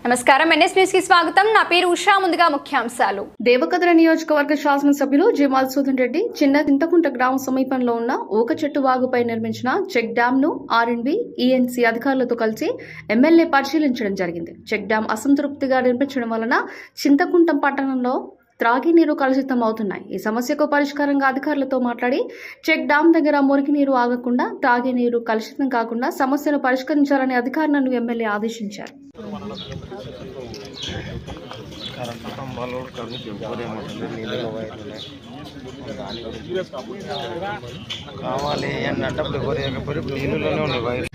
నమస్కారం NS news కి స్వాగతం. నా పేరు ఉషా. ముందుగా ముఖ్యాంశాలు. దేవకద్ర నియోజకవర్గ శాసనసభ్యులు జె మధుసూదన్ రెడ్డి చిన్న చింతకుంట గ్రామ సమీపంలో ఉన్న ఊక చెట్టు వాగుపై నిర్మించిన చెక్ డ్యామ్ ను ఆర్ఎండ్బి ఈఎన్సీ అధికారులతో కలిసి ఎమ్మెల్యే పరిశీలించడం జరిగింది. చెక్ డ్యామ్ అసంతృప్తిగా నిర్మించడం వలన చింతకుంటం పట్టణంలో త్రాగినీరు కలుషితం అవుతున్నాయి. ఈ సమస్యకు పరిష్కారంగా అధికారులతో మాట్లాడి చెక్ డ్యామ్ దగ్గర మురికి నీరు ఆగకుండా త్రాగినీరు కలుషితం కాకుండా సమస్యను పరిష్కరించాలని అధికారులను ఎమ్మెల్యే ఆదేశించారు. కావాలి అన్నప్పుడు నీళ్ళలోనే ఉన్నాయి వైర్.